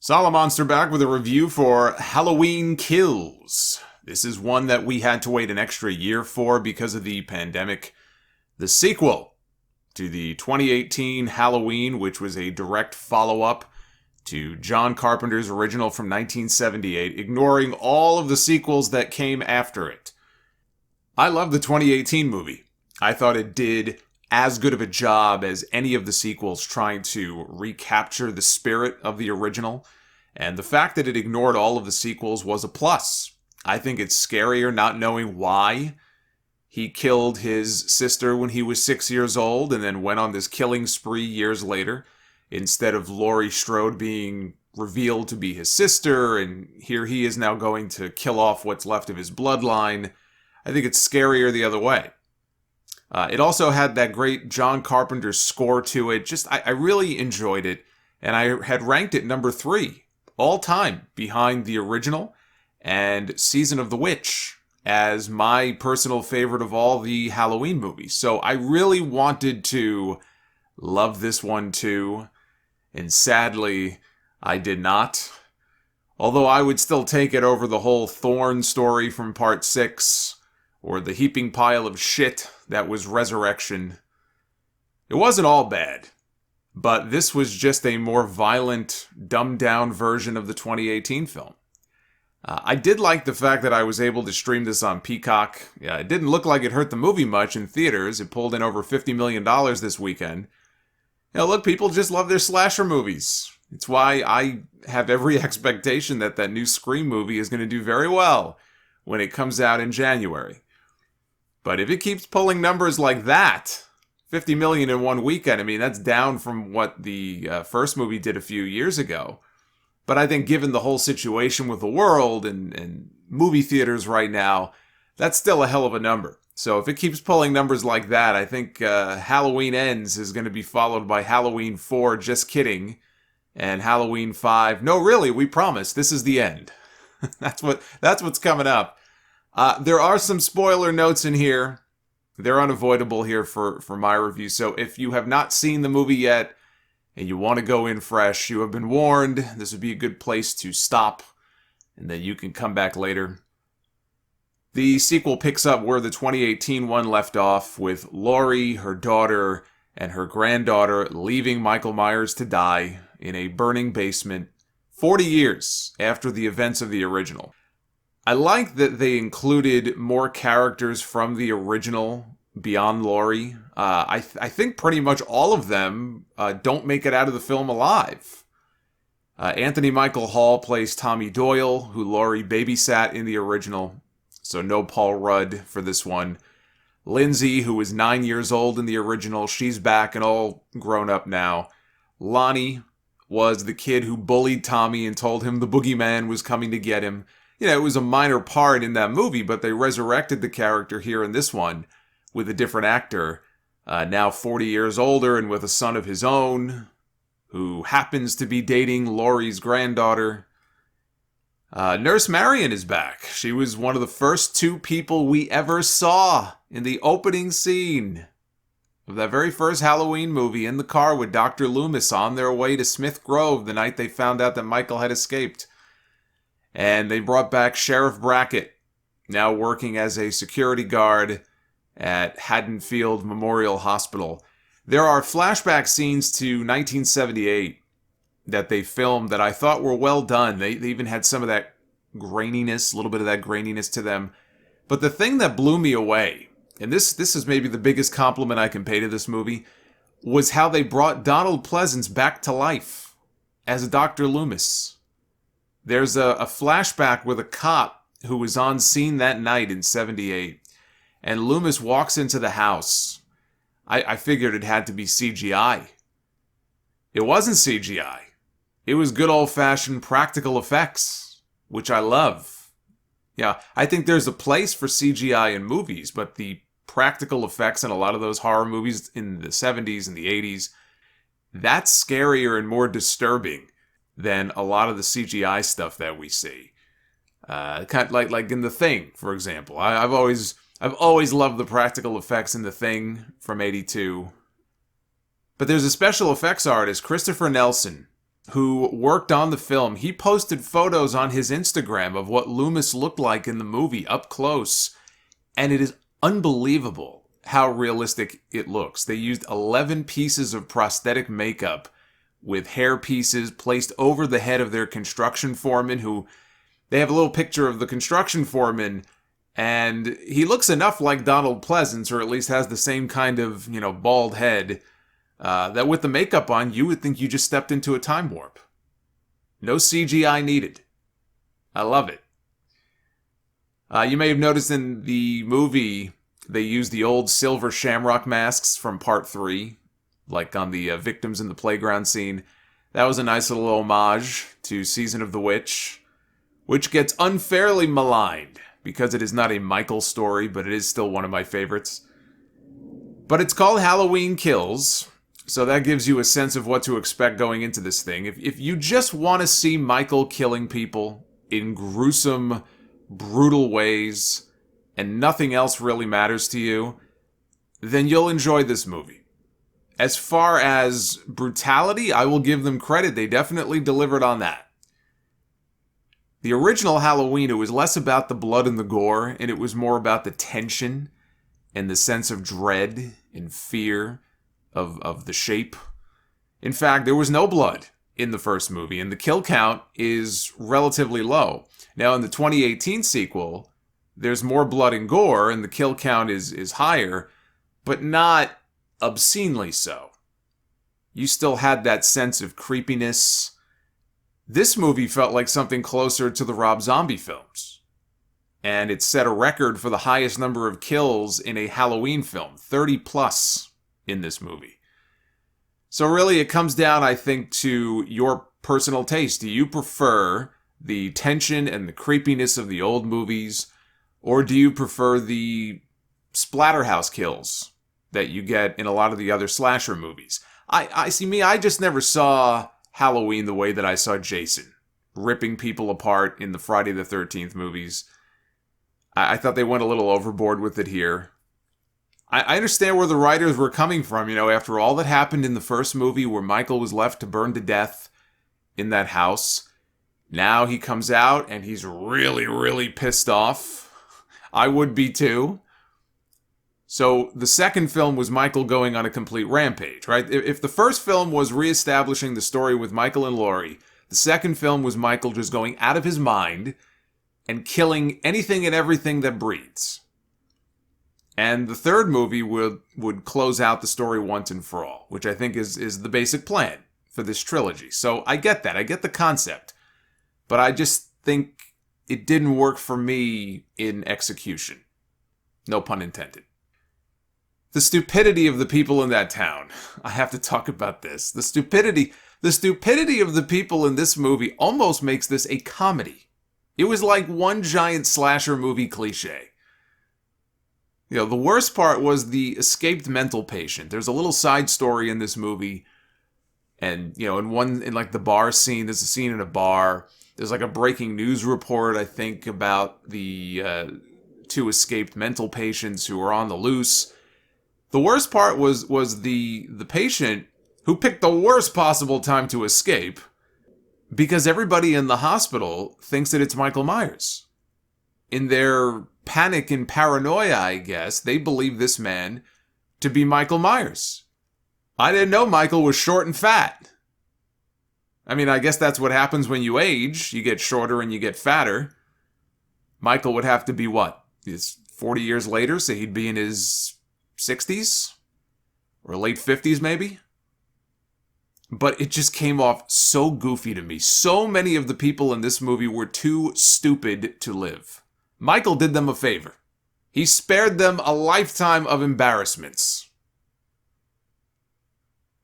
Solomonster back with a review for Halloween Kills. This is one that we had to wait an extra year for because of the pandemic. The sequel to the 2018 Halloween, which was a direct follow-up to John Carpenter's original from 1978, ignoring all of the sequels that came after it. I love the 2018 movie. I thought it did as good of a job as any of the sequels trying to recapture the spirit of the original. And the fact that it ignored all of the sequels was a plus. I think it's scarier not knowing why he killed his sister when he was 6 years old and then went on this killing spree years later, instead of Laurie Strode being revealed to be his sister, and here he is now going to kill off what's left of his bloodline. I think it's scarier the other way. It also had that great John Carpenter score to it. I really enjoyed it, and I had ranked it number 3 all time behind the original and Season of the Witch as my personal favorite of all the Halloween movies. So I really wanted to love this one too, and sadly, I did not. Although I would still take it over the whole Thorn story from Part 6, or the heaping pile of shit that was Resurrection. It wasn't all bad, but this was just a more violent, dumbed-down version of the 2018 film. I did like the fact that I was able to stream this on Peacock. Yeah, it didn't look like it hurt the movie much in theaters. It pulled in over $50 million this weekend. Look, people just love their slasher movies. It's why I have every expectation that that new Scream movie is going to do very well when it comes out in January. But if it keeps pulling numbers like that, 50 million in one weekend, that's down from what the first movie did a few years ago. But I think given the whole situation with the world and movie theaters right now, that's still a hell of a number. So if it keeps pulling numbers like that, I think Halloween Ends is going to be followed by Halloween 4, just kidding, and Halloween 5. No, really, we promise, this is the end. That's what's coming up. There are some spoiler notes in here. They're unavoidable here for my review. So if you have not seen the movie yet and you want to go in fresh, you have been warned. This would be a good place to stop, and then you can come back later. The sequel picks up where the 2018 one left off, with Laurie, her daughter, and her granddaughter leaving Michael Myers to die in a burning basement 40 years after the events of the original. I like that they included more characters from the original beyond Laurie. I think pretty much all of them don't make it out of the film alive. Anthony Michael Hall plays Tommy Doyle, who Laurie babysat in the original, so no Paul Rudd for this one. Lindsay, who was 9 years old in the original, she's back and all grown up now. Lonnie was the kid who bullied Tommy and told him the boogeyman was coming to get him. It was a minor part in that movie, but they resurrected the character here in this one with a different actor, now 40 years older and with a son of his own, who happens to be dating Laurie's granddaughter. Nurse Marion is back. She was one of the first 2 people we ever saw in the opening scene of that very first Halloween movie, in the car with Dr. Loomis on their way to Smith Grove the night they found out that Michael had escaped. And they brought back Sheriff Brackett, now working as a security guard at Haddonfield Memorial Hospital. There are flashback scenes to 1978 that they filmed that I thought were well done. They even had some of that graininess, a little bit of that graininess to them. But the thing that blew me away, and this is maybe the biggest compliment I can pay to this movie, was how they brought Donald Pleasance back to life as Dr. Loomis. There's a flashback with a cop who was on scene that night in 78, and Loomis walks into the house. I figured it had to be CGI. It wasn't CGI. It was good old-fashioned practical effects, which I love. Yeah, I think there's a place for CGI in movies, but the practical effects in a lot of those horror movies in the 70s and the 80s, that's scarier and more disturbing than a lot of the CGI stuff that we see. Kind of like in The Thing, for example. I've always loved the practical effects in The Thing from '82. But there's a special effects artist, Christopher Nelson, who worked on the film, he posted photos on his Instagram of what Loomis looked like in the movie up close. And it is unbelievable how realistic it looks. They used 11 pieces of prosthetic makeup with hair pieces placed over the head of their construction foreman, who they have a little picture of the construction foreman, and he looks enough like Donald Pleasance, or at least has the same kind of, bald head, that with the makeup on, you would think you just stepped into a time warp. No CGI needed. I love it. You may have noticed in the movie, they used the old silver shamrock masks from Part 3, like on the victims in the playground scene. That was a nice little homage to Season of the Witch, which gets unfairly maligned because it is not a Michael story, but it is still one of my favorites. But it's called Halloween Kills, so that gives you a sense of what to expect going into this thing. If you just want to see Michael killing people in gruesome, brutal ways, and nothing else really matters to you, then you'll enjoy this movie. As far as brutality, I will give them credit. They definitely delivered on that. The original Halloween, it was less about the blood and the gore, and it was more about the tension and the sense of dread and fear of the shape. In fact, there was no blood in the first movie, and the kill count is relatively low. Now, in the 2018 sequel, there's more blood and gore, and the kill count is higher, but not obscenely so. You still had that sense of creepiness. This movie felt like something closer to the Rob Zombie films. And it set a record for the highest number of kills in a Halloween film, 30 plus in this movie. So really it comes down, I think, to your personal taste. Do you prefer the tension and the creepiness of the old movies, or do you prefer the splatterhouse kills that you get in a lot of the other slasher movies? I just never saw Halloween the way that I saw Jason, ripping people apart in the Friday the 13th movies. I thought they went a little overboard with it here. I understand where the writers were coming from, after all that happened in the first movie where Michael was left to burn to death in that house. Now he comes out and he's really, really pissed off. I would be too. So the second film was Michael going on a complete rampage, right? If the first film was reestablishing the story with Michael and Laurie, the second film was Michael just going out of his mind and killing anything and everything that breathes. And the third movie would close out the story once and for all, which I think is the basic plan for this trilogy. So I get that. I get the concept. But I just think it didn't work for me in execution. No pun intended. The stupidity of the people in that town. I have to talk about this. The stupidity of the people in this movie almost makes this a comedy. It was like one giant slasher movie cliche. The worst part was the escaped mental patient. There's a little side story in this movie. And, in like the bar scene, there's a scene in a bar. There's like a breaking news report, I think, about the two escaped mental patients who were on the loose. The worst part was the patient who picked the worst possible time to escape because everybody in the hospital thinks that it's Michael Myers. In their panic and paranoia, I guess, they believe this man to be Michael Myers. I didn't know Michael was short and fat. I mean, I guess that's what happens when you age. You get shorter and you get fatter. Michael would have to be what? It's 40 years later, so he'd be in his 60s? Or late 50s, maybe? But it just came off so goofy to me. So many of the people in this movie were too stupid to live. Michael did them a favor. He spared them a lifetime of embarrassments.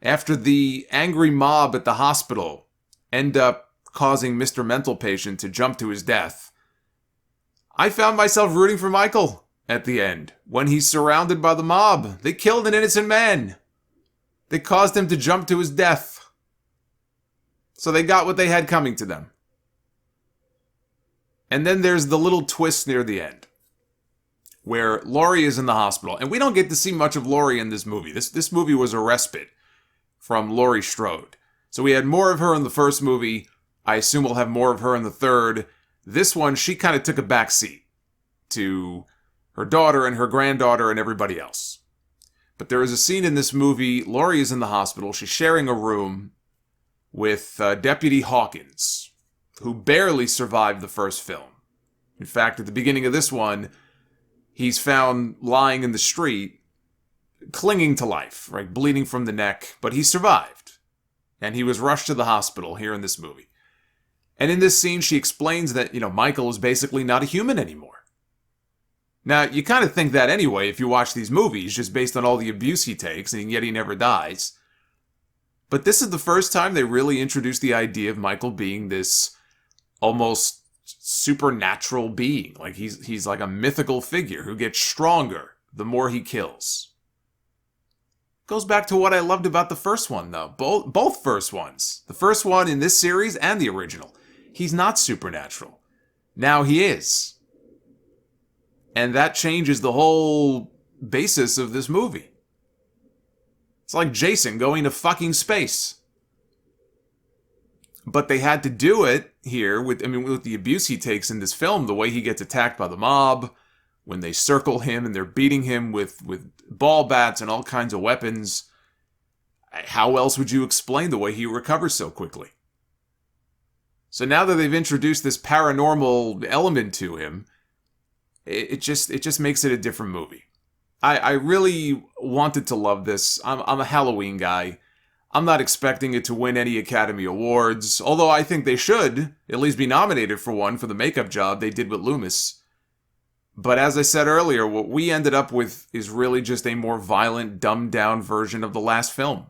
After the angry mob at the hospital end up causing Mr. Mental Patient to jump to his death, I found myself rooting for Michael at the end, when he's surrounded by the mob. They killed an innocent man. They caused him to jump to his death. So they got what they had coming to them. And then there's the little twist near the end, where Laurie is in the hospital. And we don't get to see much of Laurie in this movie. This movie was a respite from Laurie Strode. So we had more of her in the first movie. I assume we'll have more of her in the third. This one, she kind of took a back seat to her daughter and her granddaughter and everybody else. But there is a scene in this movie. Laurie is in the hospital. She's sharing a room with Deputy Hawkins, who barely survived the first film. In fact, at the beginning of this one, he's found lying in the street, clinging to life, right, bleeding from the neck, but he survived. And he was rushed to the hospital here in this movie. And in this scene, she explains that, Michael is basically not a human anymore. Now, you kind of think that anyway if you watch these movies, just based on all the abuse he takes, and yet he never dies. But this is the first time they really introduced the idea of Michael being this almost supernatural being. Like he's like a mythical figure who gets stronger the more he kills. Goes back to what I loved about the first one, though. Both first ones. The first one in this series and the original. He's not supernatural. Now he is. And that changes the whole basis of this movie. It's like Jason going to fucking space. But they had to do it here with the abuse he takes in this film, the way he gets attacked by the mob, when they circle him and they're beating him with ball bats and all kinds of weapons. How else would you explain the way he recovers so quickly? So now that they've introduced this paranormal element to him, it just makes it a different movie. I really wanted to love this. I'm a Halloween guy. I'm not expecting it to win any Academy Awards, although I think they should at least be nominated for one for the makeup job they did with Loomis. But as I said earlier, what we ended up with is really just a more violent, dumbed-down version of the last film.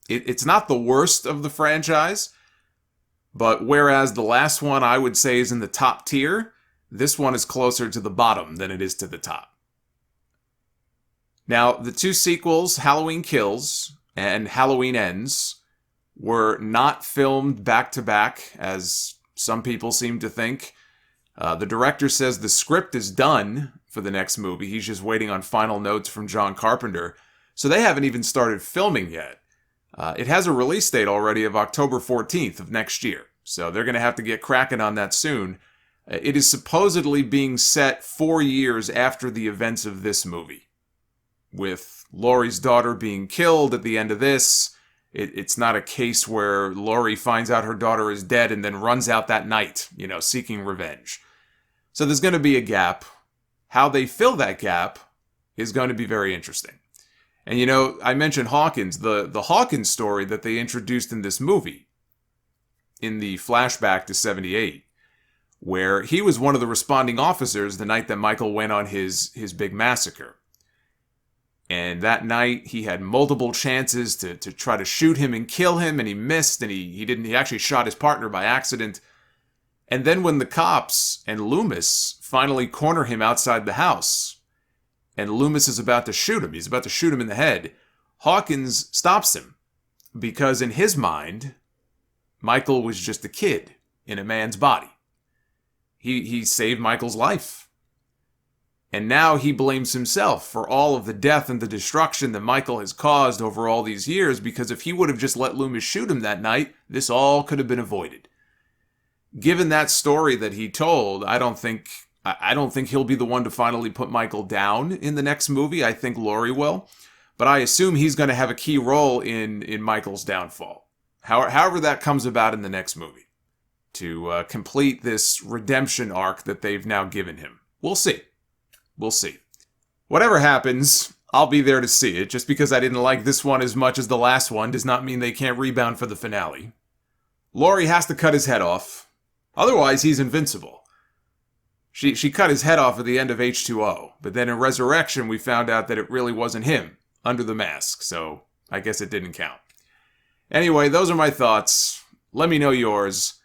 It's not the worst of the franchise, but whereas the last one I would say is in the top tier, this one is closer to the bottom than it is to the top. Now, the two sequels, Halloween Kills and Halloween Ends, were not filmed back-to-back, as some people seem to think. The director says the script is done for the next movie. He's just waiting on final notes from John Carpenter. So they haven't even started filming yet. It has a release date already of October 14th of next year. So they're going to have to get cracking on that soon. It is supposedly being set 4 years after the events of this movie, with Laurie's daughter being killed at the end of this. It's not a case where Laurie finds out her daughter is dead and then runs out that night, seeking revenge. So there's going to be a gap. How they fill that gap is going to be very interesting. And I mentioned Hawkins, the Hawkins story that they introduced in this movie, in the flashback to 78. Where he was one of the responding officers the night that Michael went on his big massacre. And that night, he had multiple chances to try to shoot him and kill him, and he missed, and he didn't. He actually shot his partner by accident. And then when the cops and Loomis finally corner him outside the house, and Loomis is about to shoot him, he's about to shoot him in the head, Hawkins stops him. Because in his mind, Michael was just a kid in a man's body. He saved Michael's life. And now he blames himself for all of the death and the destruction that Michael has caused over all these years, because if he would have just let Loomis shoot him that night, this all could have been avoided. Given that story that he told, I don't think he'll be the one to finally put Michael down in the next movie. I think Laurie will. But I assume he's going to have a key role in Michael's downfall. However that comes about in the next movie, to complete this redemption arc that they've now given him. We'll see. We'll see. Whatever happens, I'll be there to see it. Just because I didn't like this one as much as the last one does not mean they can't rebound for the finale. Laurie has to cut his head off. Otherwise, he's invincible. She cut his head off at the end of H2O, but then in Resurrection, we found out that it really wasn't him under the mask, so I guess it didn't count. Anyway, those are my thoughts. Let me know yours.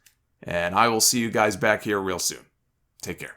And I will see you guys back here real soon. Take care.